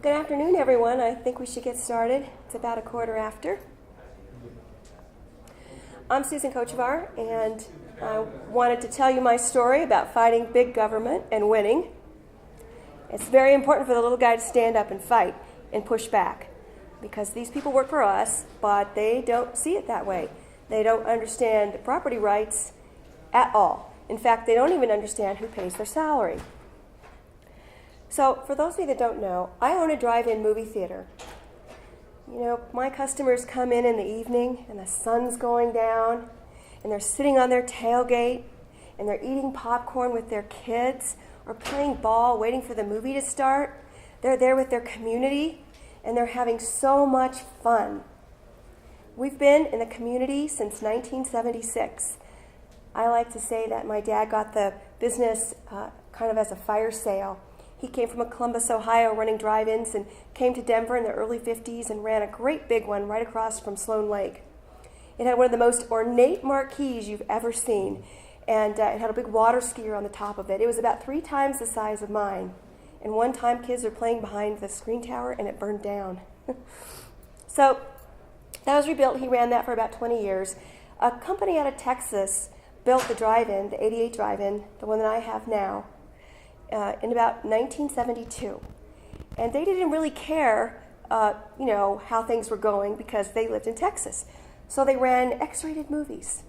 Good afternoon, everyone. I think we should get started. It's about 1:15. I'm Susan Kochevar, and I wanted to tell you my story about fighting big government and winning. It's very important for the little guy to stand up and fight and push back, because these people work for us, but they don't see it that way. They don't understand property rights at all. In fact, they don't even understand who pays their salary. So, for those of you that don't know, I own a drive-in movie theater. You know, my customers come in the evening, and the sun's going down, and they're sitting on their tailgate, and they're eating popcorn with their kids, or playing ball, waiting for the movie to start. They're there with their community, and they're having so much fun. We've been in the community since 1976. I like to say that my dad got the business kind of as a fire sale. He came from Columbus, Ohio, running drive-ins, and came to Denver in the early 50s and ran a great big one right across from Sloan Lake. It had one of the most ornate marquees you've ever seen, and it had a big water skier on the top of it. It was about 3 times the size of mine. And one time kids were playing behind the screen tower, and it burned down. So that was rebuilt. He ran that for about 20 years. A company out of Texas built the drive-in, the 88 drive-in, the one that I have now, in about 1972. And they didn't really care, how things were going because they lived in Texas. So they ran X-rated movies.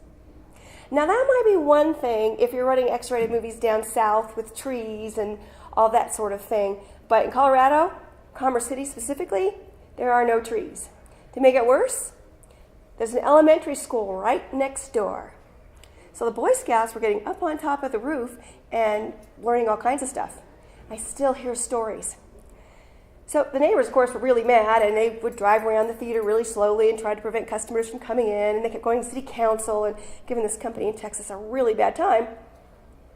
Now that might be one thing if you're running X-rated movies down south with trees and all that sort of thing. But in Colorado, Commerce City specifically, there are no trees. To make it worse, there's an elementary school right next door. So the Boy Scouts were getting up on top of the roof and learning all kinds of stuff. I still hear stories. So the neighbors, of course, were really mad, and they would drive around the theater really slowly and try to prevent customers from coming in, and they kept going to city council and giving this company in Texas a really bad time.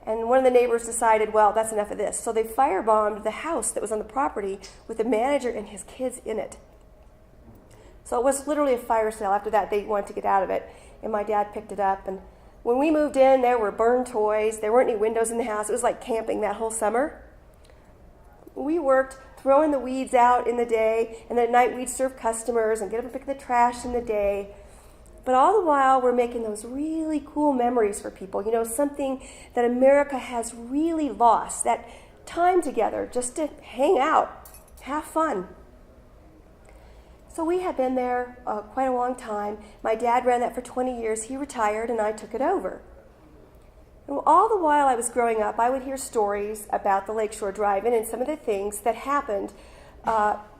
And one of the neighbors decided, well, that's enough of this. So they firebombed the house that was on the property with the manager and his kids in it. So it was literally a fire sale. After that, they wanted to get out of it, and my dad picked it up. And when we moved in, there were burned toys. There weren't any windows in the house. It was like camping that whole summer. We worked throwing the weeds out in the day, and at night we'd serve customers and get up and pick the trash in the day. But all the while, we're making those really cool memories for people. You know, something that America has really lost, that time together just to hang out, have fun. So we had been there quite a long time. My dad ran that for 20 years. He retired, and I took it over. And all the while I was growing up, I would hear stories about the Lakeshore Drive-In and some of the things that happened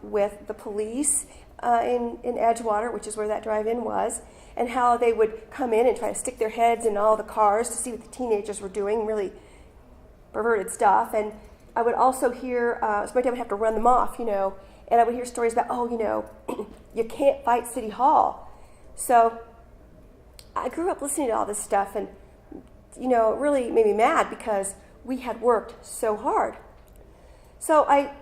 with the police in Edgewater, which is where that drive-in was, and how they would come in and try to stick their heads in all the cars to see what the teenagers were doing, really perverted stuff. And I would also hear, so my dad would have to run them off, and I would hear stories about, you can't fight City Hall. So I grew up listening to all this stuff, and, it really made me mad because we had worked so hard. So I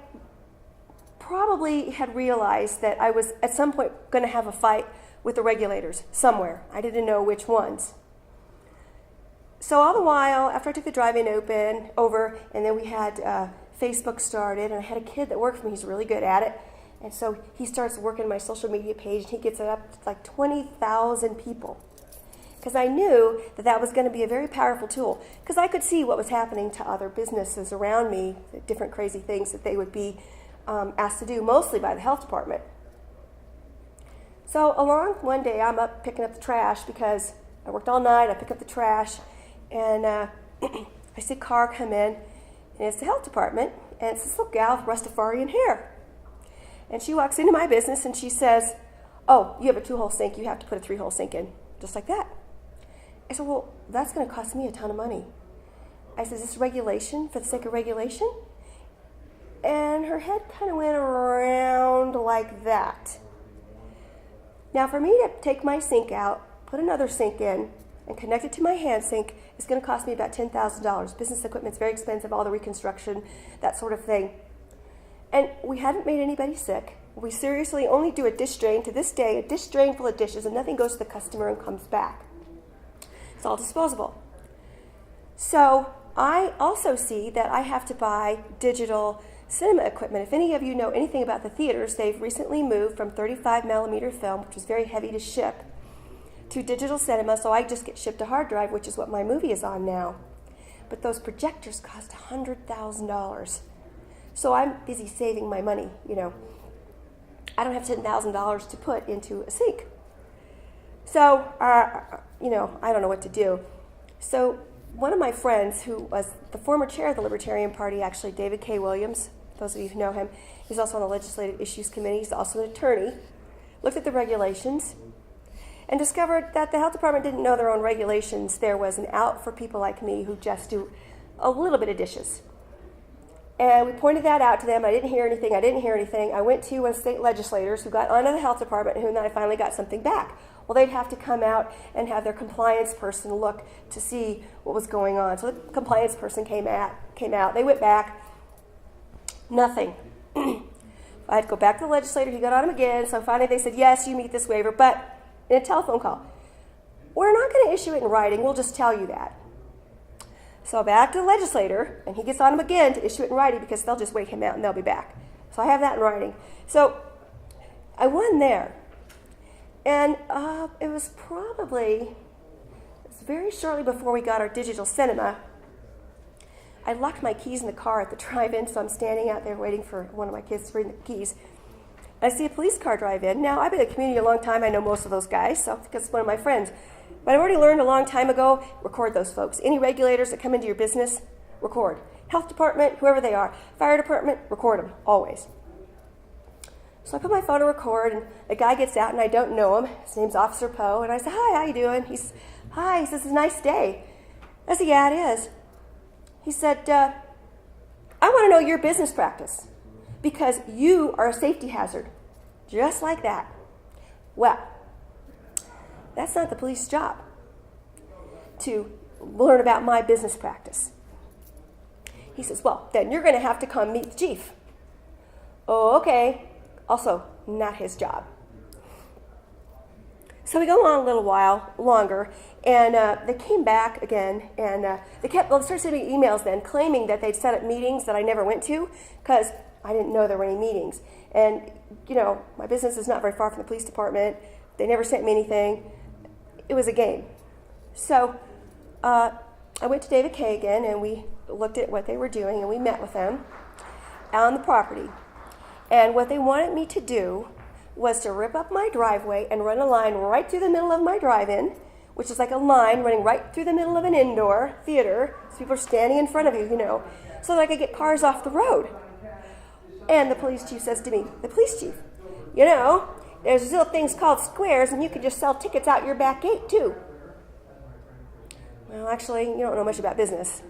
probably had realized that I was at some point going to have a fight with the regulators somewhere. I didn't know which ones. So all the while, after I took the drive-in over, and then we had Facebook started, and I had a kid that worked for me. He's really good at it. And so he starts working my social media page, and he gets it up to like 20,000 people. Because I knew that was going to be a very powerful tool. Because I could see what was happening to other businesses around me, the different crazy things that they would be asked to do, mostly by the health department. So along one day, I'm up picking up the trash because I worked all night. I pick up the trash, and I see a car come in, and it's the health department, and it's this little gal with Rastafarian hair. And she walks into my business, and she says, "Oh, you have a 2-hole sink. You have to put a 3-hole sink in," just like that. I said, "Well, that's going to cost me a ton of money." I said, "Is this regulation for the sake of regulation?" And her head kind of went around like that. Now, for me to take my sink out, put another sink in, and connect it to my hand sink is going to cost me about $10,000. Business equipment's very expensive, all the reconstruction, that sort of thing. And we hadn't made anybody sick. We seriously only do a dish drain. To this day, a dish drain full of dishes, and nothing goes to the customer and comes back. It's all disposable. So I also see that I have to buy digital cinema equipment. If any of you know anything about the theaters, they've recently moved from 35 millimeter film, which was very heavy to ship, to digital cinema, so I just get shipped a hard drive, which is what my movie is on now. But those projectors cost $100,000. So I'm busy saving my money, I don't have $10,000 to put into a sink. So, I don't know what to do. So one of my friends, who was the former chair of the Libertarian Party, actually, David K. Williams, those of you who know him, he's also on the Legislative Issues Committee, he's also an attorney, looked at the regulations and discovered that the health department didn't know their own regulations. There was an out for people like me who just do a little bit of dishes. And we pointed that out to them. I didn't hear anything. I went to one of the state legislators who got onto the health department, and then I finally got something back. Well, they'd have to come out and have their compliance person look to see what was going on. So the compliance person came out. They went back. Nothing. I had to go back to the legislator. He got on him again. So finally they said, yes, you meet this waiver, but in a telephone call. We're not going to issue it in writing. We'll just tell you that. So back to the legislator, and he gets on him again to issue it in writing because they'll just wait him out and they'll be back. So I have that in writing. So I won there. And it was very shortly before we got our digital cinema. I locked my keys in the car at the drive-in, so I'm standing out there waiting for one of my kids to bring the keys. I see a police car drive in. Now, I've been in the community a long time. I know most of those guys, because it's one of my friends. But I've already learned a long time ago, record those folks. Any regulators that come into your business, record. Health department, whoever they are. Fire department, record them, always. So I put my phone to record, and the guy gets out, and I don't know him. His name's Officer Poe, and I say, hi, how you doing? He's, hi, he says, it's a nice day. I said, yeah, it is. He said, I want to know your business practice, because you are a safety hazard. Just like that. Well, that's not the police's job to learn about my business practice. He says, well, then you're going to have to come meet the chief. Oh, okay. Also, not his job. So we go on a little while longer, and they came back again, and they started sending me emails then claiming that they'd set up meetings that I never went to because I didn't know there were any meetings. And, my business is not very far from the police department. They never sent me anything. It was a game. So I went to David Kay again, and we looked at what they were doing, and we met with them on the property. And what they wanted me to do was to rip up my driveway and run a line right through the middle of my drive-in, which is like a line running right through the middle of an indoor theater. So people are standing in front of you, so that I could get cars off the road. And the police chief says to me, the police chief, there's these little things called squares, and you can just sell tickets out your back gate, too. Well, actually, you don't know much about business,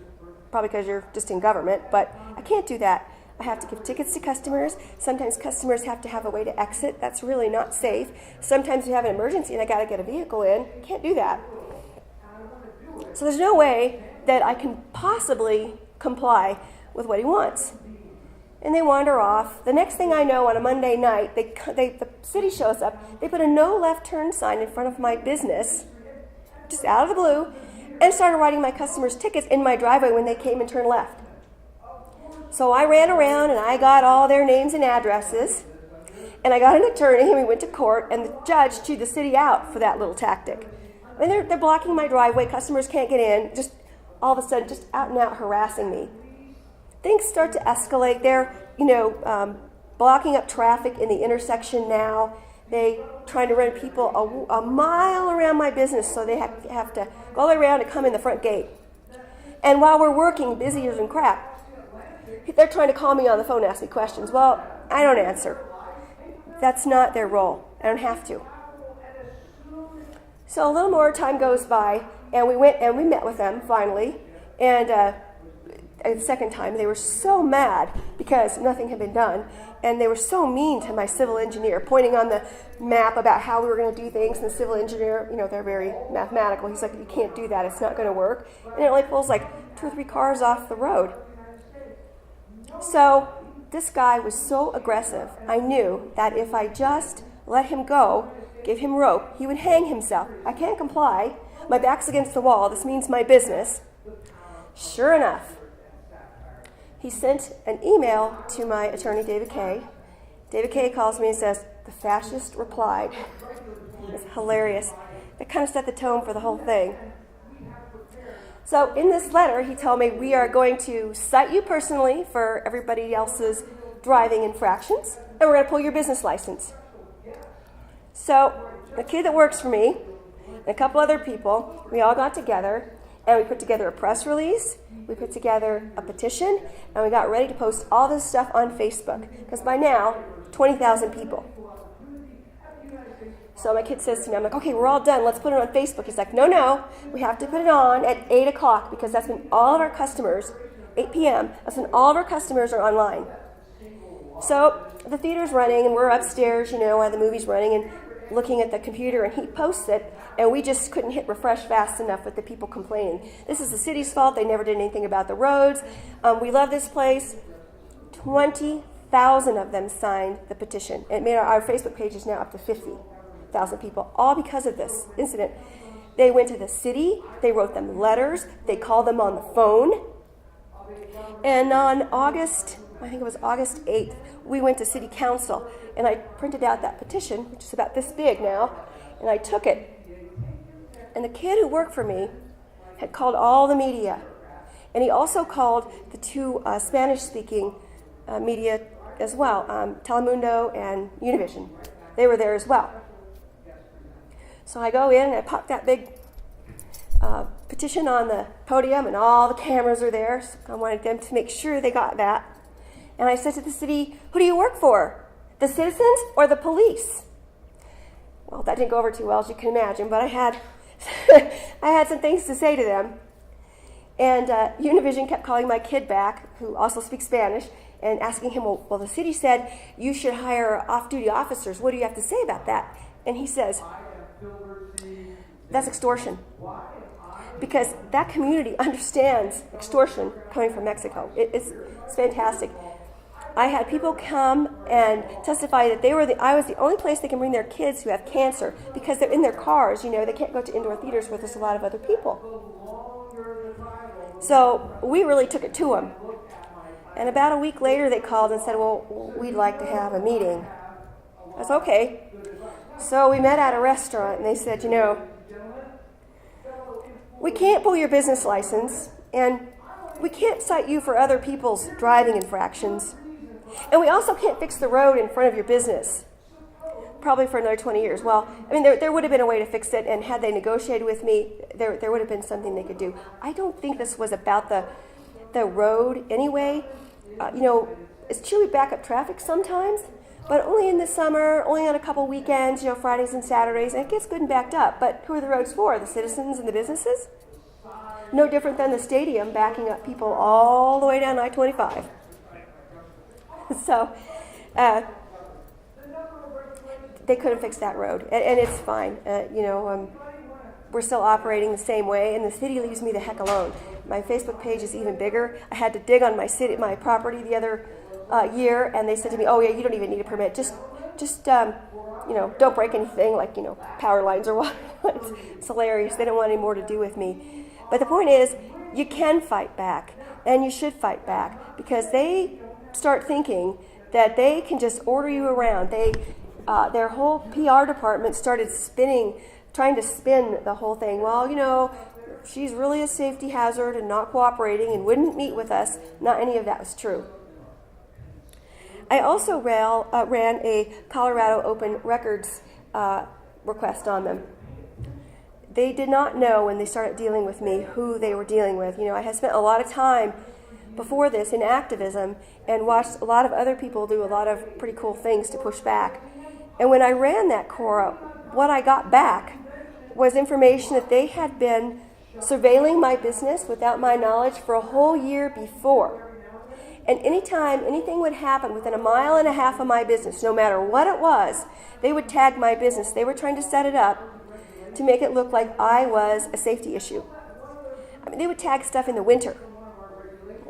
probably because you're just in government, but I can't do that. I have to give tickets to customers. Sometimes customers have to have a way to exit. That's really not safe. Sometimes you have an emergency and I got to get a vehicle in. Can't do that. So there's no way that I can possibly comply with what he wants. And they wander off. The next thing I know, on a Monday night, the city shows up. They put a no left turn sign in front of my business, just out of the blue, and started writing my customers' tickets in my driveway when they came and turned left. So I ran around and I got all their names and addresses, and I got an attorney, and we went to court, and the judge chewed the city out for that little tactic. I mean, they're blocking my driveway, customers can't get in, just all of a sudden, just out and out harassing me. Things start to escalate. They're, blocking up traffic in the intersection now. They trying to run people a mile around my business, so they have to go all the way around and come in the front gate. And while we're working, busy as crap, they're trying to call me on the phone and ask me questions. Well, I don't answer. That's not their role. I don't have to. So a little more time goes by, and we went and we met with them finally. And the second time, they were so mad because nothing had been done. And they were so mean to my civil engineer, pointing on the map about how we were going to do things. And the civil engineer, they're very mathematical. He's like, you can't do that. It's not going to work. And it only pulls like 2 or 3 cars off the road. So this guy was so aggressive, I knew that if I just let him go, give him rope, he would hang himself. I can't comply. My back's against the wall. This means my business. Sure enough, he sent an email to my attorney, David Kay. David Kay calls me and says, "The fascist replied." It's hilarious. That kind of set the tone for the whole thing. So in this letter, he told me, "We are going to cite you personally for everybody else's driving infractions, and we're going to pull your business license." So the kid that works for me and a couple other people, we all got together and we put together a press release, we put together a petition, and we got ready to post all this stuff on Facebook. Because by now, 20,000 people. So my kid says to me, I'm like, "Okay, we're all done. Let's put it on Facebook." He's like, No, we have to put it on at 8 o'clock because that's when all of our customers, 8 p.m., that's when all of our customers are online. So the theater's running and we're upstairs, while the movie's running and looking at the computer, and he posts it, and we just couldn't hit refresh fast enough with the people complaining. This is the city's fault. They never did anything about the roads. We love this place. 20,000 of them signed the petition. It made our Facebook page is now up to 50,000 people, all because of this incident. They went to the city. They wrote them letters. They called them on the phone. And on August 8th, we went to city council, and I printed out that petition, which is about this big now, and I took it. And the kid who worked for me had called all the media, and he also called the two Spanish-speaking media as well, Telemundo and Univision. They were there as well. So I go in and I pop that big petition on the podium, and all the cameras are there. So I wanted them to make sure they got that. And I said to the city, "Who do you work for? The citizens or the police?" Well, that didn't go over too well, as you can imagine, but I had I had some things to say to them. And Univision kept calling my kid back, who also speaks Spanish, and asking him, well, the city said you should hire off-duty officers. What do you have to say about that? And he says, "That's extortion." Because that community understands extortion coming from Mexico. It's fantastic. I had people come and testify that I was the only place they can bring their kids who have cancer because they're in their cars. They can't go to indoor theaters where there's a lot of other people. So we really took it to them. And about a week later, they called and said, "Well, we'd like to have a meeting." I said, "Okay." So we met at a restaurant, and they said, "We can't pull your business license, and we can't cite you for other people's driving infractions. And we also can't fix the road in front of your business, probably for another 20 years. Well, there would have been a way to fix it, and had they negotiated with me, there would have been something they could do. I don't think this was about the road anyway. It's true we back up traffic sometimes, but only in the summer, only on a couple weekends, Fridays and Saturdays, and it gets good and backed up. But who are the roads for? The citizens and the businesses? No different than the stadium backing up people all the way down I-25. So they couldn't fix that road, and it's fine. We're still operating the same way, and the city leaves me the heck alone. My Facebook page is even bigger. I had to dig on my property the other year, and they said to me, "Oh yeah, you don't even need a permit. Just don't break anything like power lines or what." It's hilarious. They don't want any more to do with me. But the point is, you can fight back, and you should fight back, because they start thinking that they can just order you around. Their whole PR department started trying to spin the whole thing. Well, she's really a safety hazard and not cooperating and wouldn't meet with us. Not any of that was true. I also ran a Colorado Open Records request on them. They did not know when they started dealing with me who they were dealing with. I had spent a lot of time before this in activism and watched a lot of other people do a lot of pretty cool things to push back. And when I ran that Cora, what I got back was information that they had been surveilling my business without my knowledge for a whole year before. And anytime anything would happen within a mile and a half of my business, no matter what it was, they would tag my business. They were trying to set it up to make it look like I was a safety issue. They would tag stuff in the winter.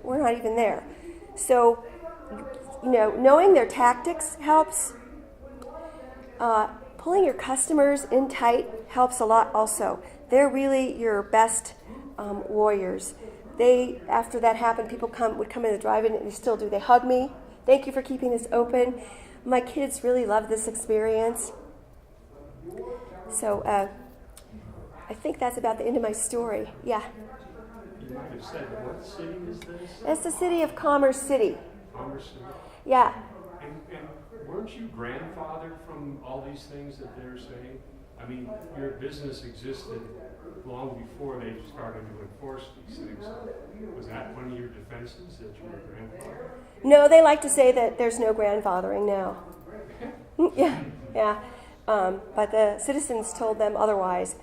We're not even there. So, knowing their tactics helps. Pulling your customers in tight helps a lot also. They're really your best warriors. after that happened, people would come in the drive-in, and they still do. They hug me. Thank you for keeping this open. My kids really love this experience. So I think that's about the end of my story. Yeah. You might have said, what city is this? It's the city of Commerce City. Commerce City. Yeah. And weren't you grandfathered from all these things that they're saying? I mean, your business existed long before they started to enforce these things. Was that one of your defenses, that you were grandfathered? No, they like to say that there's no grandfathering now. Yeah. But the citizens told them otherwise.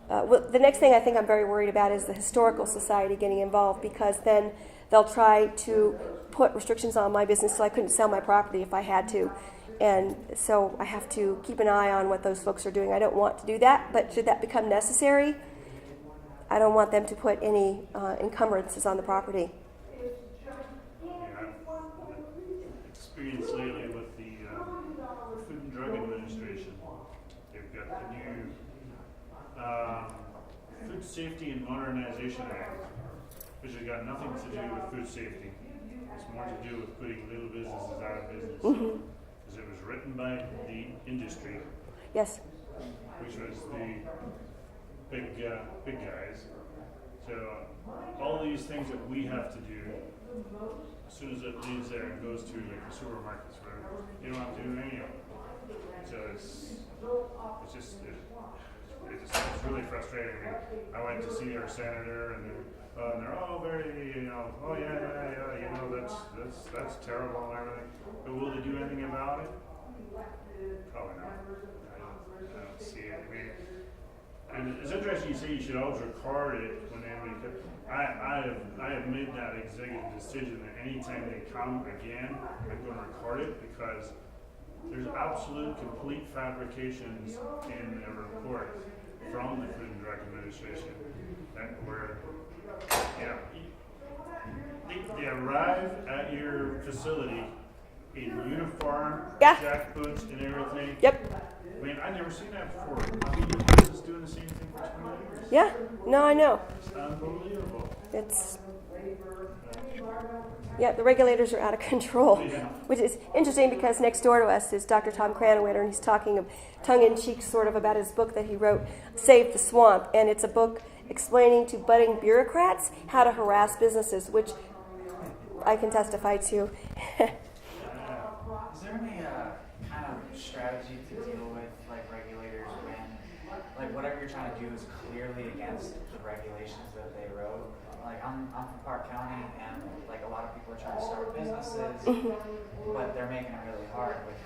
The next thing I think I'm very worried about is the Historical Society getting involved, because then they'll try to put restrictions on my business so I couldn't sell my property if I had to. And so I have to keep an eye on what those folks are doing. I don't want to do that, but should that become necessary, I don't want them to put any encumbrances on the property. Experience lately with the Food and Drug Administration. They've got the new Food Safety and Modernization Act, which has got nothing to do with food safety. It's more to do with putting little businesses out of business. Because it was written by the industry. Yes. Which was the big guys. So all these things that we have to do, as soon as it leaves there and goes to like the supermarkets, where you don't have to do any of it. So it's really frustrating. I went to see our senator, and they're all very, oh yeah, that's terrible and everything. But will they do anything about it? Probably not. I don't see it. I mean, and it's interesting you say you should always record it when I have made that executive decision that anytime they come again, I'm going to record it, because there's absolute complete fabrications in the report from the Food and Drug Administration where they arrive at your facility in uniform, jack boots, and everything. Yep. I mean, I've never seen that before. I mean, your place is doing the same thing for 20 years. Yeah. No, I know. It's unbelievable. The regulators are out of control, Yeah. which is interesting because next door to us is Dr. Tom Cranwitter, and he's talking tongue-in-cheek sort of about his book that he wrote, Save the Swamp, and it's a book explaining to budding bureaucrats how to harass businesses, which I can testify to. Is there any kind of strategy to deal with like regulators when like whatever you're trying to do is clearly against the regulations that they wrote? Like I'm from Park County, and like a lot of people are trying to start businesses, but they're making it really hard with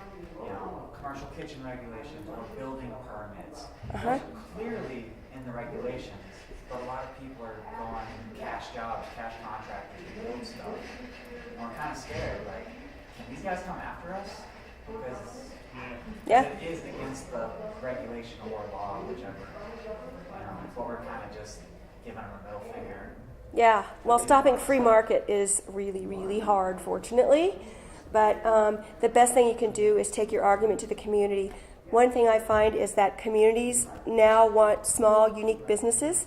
commercial kitchen regulations or building permits. Those are clearly in the regulations, but a lot of people are going cash jobs, cash contractors, and build stuff. And we're kind of scared, like, can these guys come after us? Because it is against the regulation or law, whichever. But we're kind of just giving them a middle finger. Yeah, well, stopping free market is really, really hard, fortunately. But the best thing you can do is take your argument to the community. One thing I find is that communities now want small, unique businesses.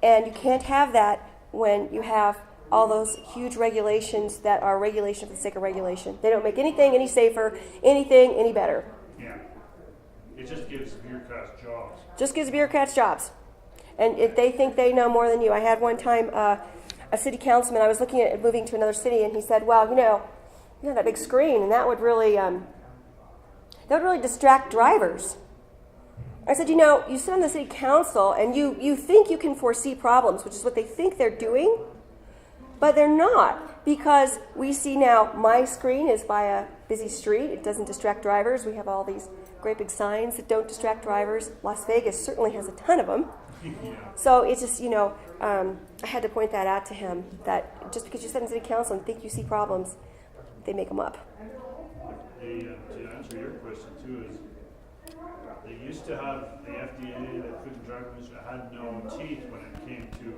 And you can't have that when you have all those huge regulations that are regulation for the sake of regulation. They don't make anything any safer, anything any better. Yeah. It just gives bureaucrats jobs. Just gives bureaucrats jobs. And if they think they know more than you. I had one time a city councilman, I was looking at moving to another city, and he said, well, that big screen, and that would really distract drivers. I said, you sit on the city council, and you think you can foresee problems, which is what they think they're doing, but they're not, because we see now my screen is by a busy street. It doesn't distract drivers. We have all these great big signs that don't distract drivers. Las Vegas certainly has a ton of them. So it's just, I had to point that out to him, that just because you sit in city council and think you see problems, they make them up. To answer your question too, is they used to have the FDA, the Food and Drug Administration, had no teeth when it came to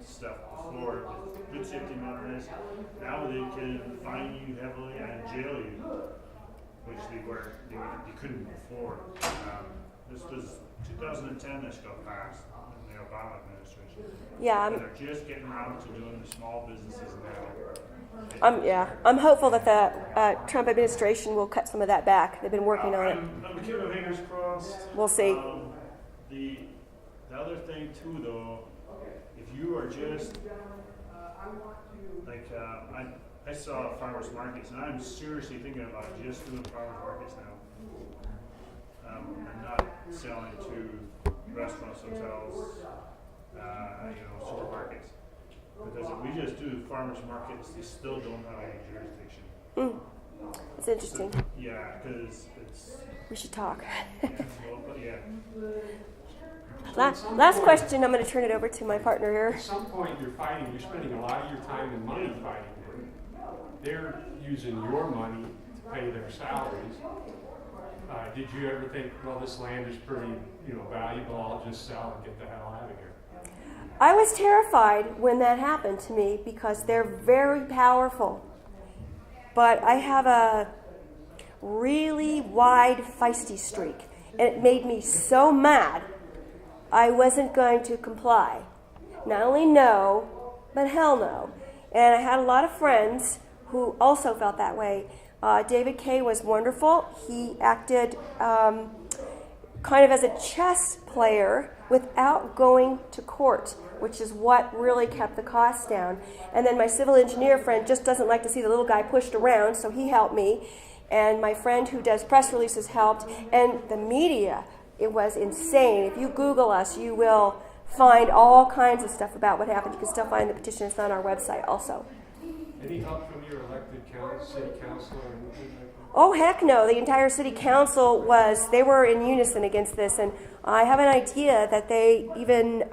stuff before the food safety modernization. Now they can fine you heavily and jail you, which they couldn't before. This was 2010 this got passed in the Obama administration. Yeah, And they're just getting around to doing the small businesses now. I'm hopeful that the Trump administration will cut some of that back. They've been working on it. I'm keeping my fingers crossed. We'll see. The other thing too, though, if you are just like I saw farmers markets, and I'm seriously thinking about just doing farmers markets now, and not selling to restaurants, hotels, supermarkets. Because if we just do farmers markets, they still don't have any jurisdiction. It's interesting. So, yeah, because it's We should talk. yeah. Last question. I'm going to turn it over to my partner here. At some point, you're spending a lot of your time and money fighting them. They're using your money to pay their salaries. Did you ever think, well, this land is pretty, valuable, I'll just sell and get the hell out of here? I was terrified when that happened to me because they're very powerful. But I have a really wide, feisty streak, and it made me so mad I wasn't going to comply. Not only no, but hell no. And I had a lot of friends who also felt that way. David Kay was wonderful. He acted kind of as a chess player without going to court, which is what really kept the costs down. And then my civil engineer friend just doesn't like to see the little guy pushed around, so he helped me. And my friend who does press releases helped. And the media, it was insane. If you Google us, you will find all kinds of stuff about what happened. You can still find the petition. It's on our website also. Any help from your elected city council or anything like that? Oh, heck no. The entire city council they were in unison against this. And I have an idea that they even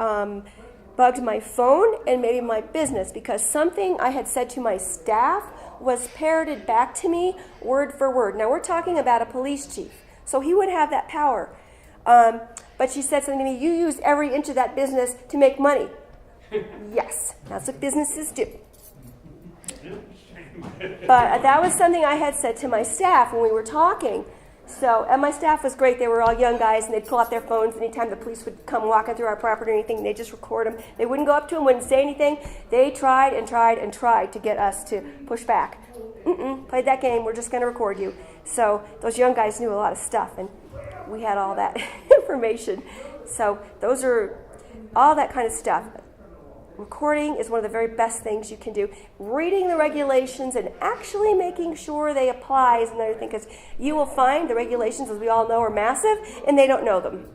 bugged my phone and maybe my business because something I had said to my staff was parroted back to me word for word. Now, we're talking about a police chief, so he would have that power. But she said something to me, you use every inch of that business to make money. Yes, that's what businesses do. But that was something I had said to my staff when we were talking. So, and my staff was great. They were all young guys, and they'd pull out their phones anytime the police would come walking through our property or anything, and they'd just record them. They wouldn't go up to them, wouldn't say anything. They tried and tried and tried to get us to push back. Played that game. We're just going to record you. So those young guys knew a lot of stuff, and we had all that information. So those are all that kind of stuff. Recording is one of the very best things you can do. Reading the regulations and actually making sure they apply is another thing, because you will find the regulations, as we all know, are massive, and they don't know them.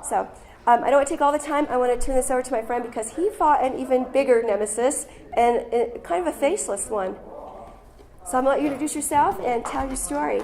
So I don't want to take all the time. I want to turn this over to my friend because he fought an even bigger nemesis and kind of a faceless one. So I'm going to let you introduce yourself and tell your story.